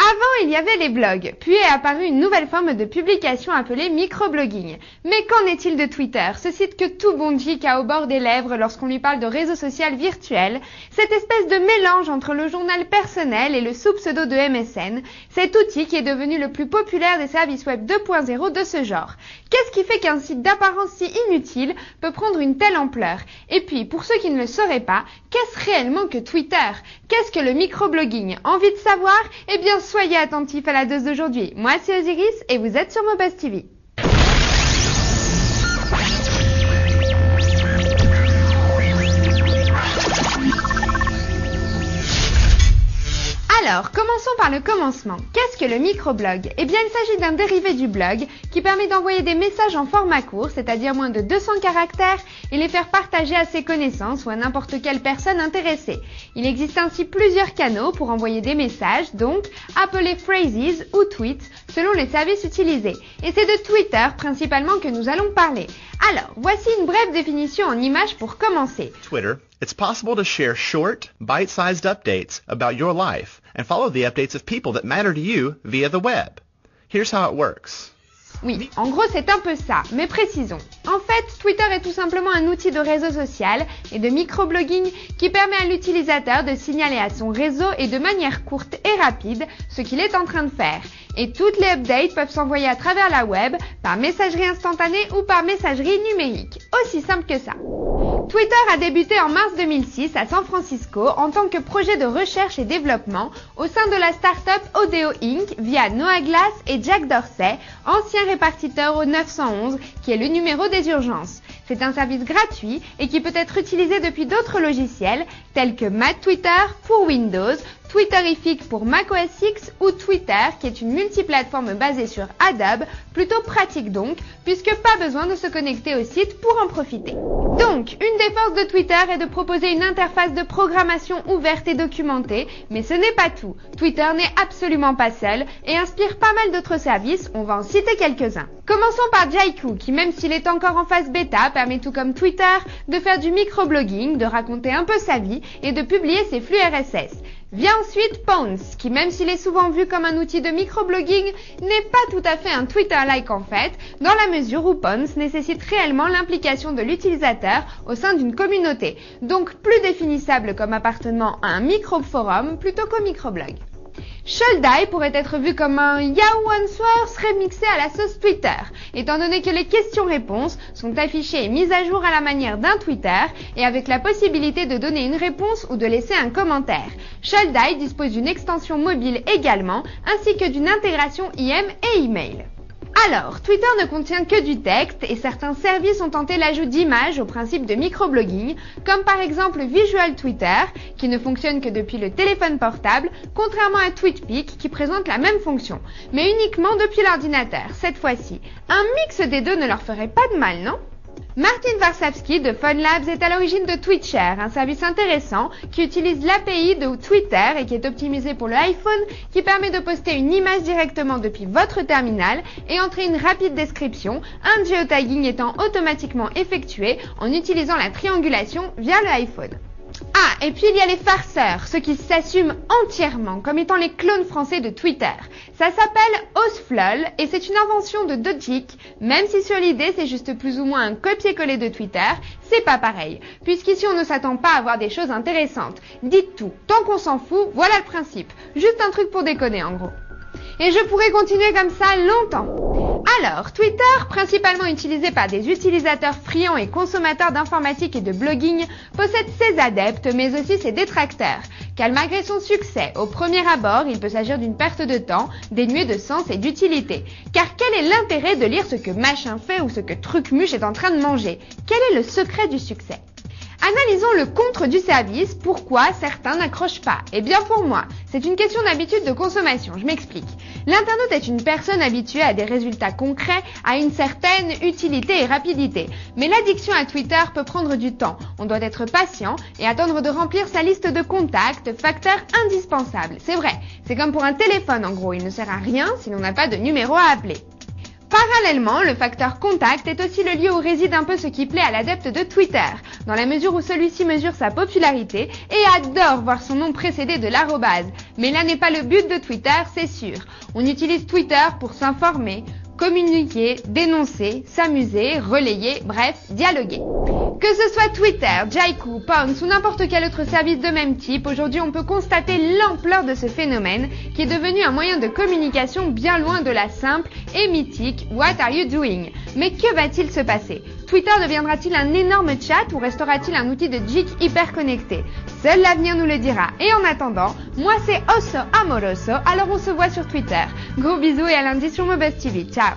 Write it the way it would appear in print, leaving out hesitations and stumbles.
Avant, il y avait les blogs, puis est apparue une nouvelle forme de publication appelée microblogging. Mais qu'en est-il de Twitter, ce site que tout bon geek a au bord des lèvres lorsqu'on lui parle de réseau social virtuel, cette espèce de mélange entre le journal personnel et le sous-pseudo de MSN, cet outil qui est devenu le plus populaire des services web 2.0 de ce genre. Qu'est-ce qui fait qu'un site d'apparence si inutile peut prendre une telle ampleur? Et puis, pour ceux qui ne le sauraient pas, qu'est-ce réellement que Twitter? Qu'est-ce que le microblogging? Envie de savoir? Eh bien, soyez attentifs à la dose d'aujourd'hui. Moi, c'est Osiris et vous êtes sur Mobuzz TV. Alors, commençons par le commencement. Qu'est-ce que le microblog? Eh bien, il s'agit d'un dérivé du blog qui permet d'envoyer des messages en format court, c'est-à-dire moins de 200 caractères, et les faire partager à ses connaissances ou à n'importe quelle personne intéressée. Il existe ainsi plusieurs canaux pour envoyer des messages, donc appelés phrases ou tweets, selon les services utilisés. Et c'est de Twitter principalement que nous allons parler. Alors, voici une brève définition en images pour commencer. Twitter, it's possible to share short, bite-sized updates about your life and follow the updates of people that matter to you via the web. Here's how it works. Oui, en gros c'est un peu ça, mais précisons. En fait, Twitter est tout simplement un outil de réseau social et de microblogging qui permet à l'utilisateur de signaler à son réseau et de manière courte et rapide ce qu'il est en train de faire. Et toutes les updates peuvent s'envoyer à travers la web, par messagerie instantanée ou par messagerie numérique. Aussi simple que ça. Twitter a débuté en mars 2006 à San Francisco en tant que projet de recherche et développement au sein de la start-up Odeo Inc. via Noah Glass et Jack Dorsey, anciens répartiteurs au 911 qui est le numéro des urgences. C'est un service gratuit et qui peut être utilisé depuis d'autres logiciels tels que MadTwitter pour Windows, Twitterific pour macOS X ou Twitter qui est une multiplateforme basée sur Adobe, plutôt pratique donc, puisque pas besoin de se connecter au site pour en profiter. Donc, une des forces de Twitter est de proposer une interface de programmation ouverte et documentée, mais ce n'est pas tout. Twitter n'est absolument pas seul et inspire pas mal d'autres services, on va en citer quelques-uns. Commençons par Jaiku, qui même s'il est encore en phase bêta, permet tout comme Twitter de faire du microblogging, de raconter un peu sa vie et de publier ses flux RSS. Vient ensuite Pawns, qui même s'il est souvent vu comme un outil de microblogging, n'est pas tout à fait un Twitter-like en fait, dans la mesure où Pawns nécessite réellement l'implication de l'utilisateur au sein d'une communauté, donc plus définissable comme appartenant à un micro-forum plutôt qu'au microblog. Shouldi pourrait être vu comme un Yahoo Answers remixé à la sauce Twitter, étant donné que les questions-réponses sont affichées et mises à jour à la manière d'un Twitter et avec la possibilité de donner une réponse ou de laisser un commentaire. Shouldi dispose d'une extension mobile également, ainsi que d'une intégration IM et email. Alors, Twitter ne contient que du texte et certains services ont tenté l'ajout d'images au principe de microblogging, comme par exemple Visual Twitter, qui ne fonctionne que depuis le téléphone portable, contrairement à TweetPic qui présente la même fonction, mais uniquement depuis l'ordinateur, cette fois-ci. Un mix des deux ne leur ferait pas de mal, non ? Martin Varsavsky de PhoneLabs est à l'origine de TweetShare, un service intéressant qui utilise l'API de Twitter et qui est optimisé pour le iPhone, qui permet de poster une image directement depuis votre terminal et entrer une rapide description, un geotagging étant automatiquement effectué en utilisant la triangulation via le iPhone. Ah, et puis il y a les farceurs, ceux qui s'assument entièrement comme étant les clones français de Twitter. Ça s'appelle Osflol et c'est une invention de Dodgeek, même si sur l'idée c'est juste plus ou moins un copier-coller de Twitter, c'est pas pareil, puisqu'ici on ne s'attend pas à avoir des choses intéressantes. Dites tout, tant qu'on s'en fout, voilà le principe. Juste un truc pour déconner en gros. Et je pourrais continuer comme ça longtemps. Alors, Twitter, principalement utilisé par des utilisateurs friands et consommateurs d'informatique et de blogging, possède ses adeptes mais aussi ses détracteurs. Car malgré son succès, au premier abord, il peut s'agir d'une perte de temps, dénuée de sens et d'utilité. Car quel est l'intérêt de lire ce que machin fait ou ce que Trucmuche est en train de manger? Quel est le secret du succès? Analysons le contre du service, pourquoi certains n'accrochent pas. Eh bien pour moi, c'est une question d'habitude de consommation, je m'explique. L'internaute est une personne habituée à des résultats concrets, à une certaine utilité et rapidité. Mais l'addiction à Twitter peut prendre du temps, on doit être patient et attendre de remplir sa liste de contacts, facteur indispensable. C'est vrai, c'est comme pour un téléphone en gros, il ne sert à rien si l'on n'a pas de numéro à appeler. Parallèlement, le facteur contact est aussi le lieu où réside un peu ce qui plaît à l'adepte de Twitter, dans la mesure où celui-ci mesure sa popularité et adore voir son nom précédé de l'arrobase. Mais là n'est pas le but de Twitter, c'est sûr. On utilise Twitter pour s'informer, communiquer, dénoncer, s'amuser, relayer, bref, dialoguer. Que ce soit Twitter, Jaiku, Ponce ou n'importe quel autre service de même type, aujourd'hui on peut constater l'ampleur de ce phénomène qui est devenu un moyen de communication bien loin de la simple et mythique « What are you doing ?» Mais que va-t-il se passer? Twitter deviendra-t-il un énorme chat ou restera-t-il un outil de geek hyper connecté? Seul l'avenir nous le dira. Et en attendant, moi c'est Oso Amoroso, alors on se voit sur Twitter. Gros bisous et à lundi sur Mobuzz TV. Ciao!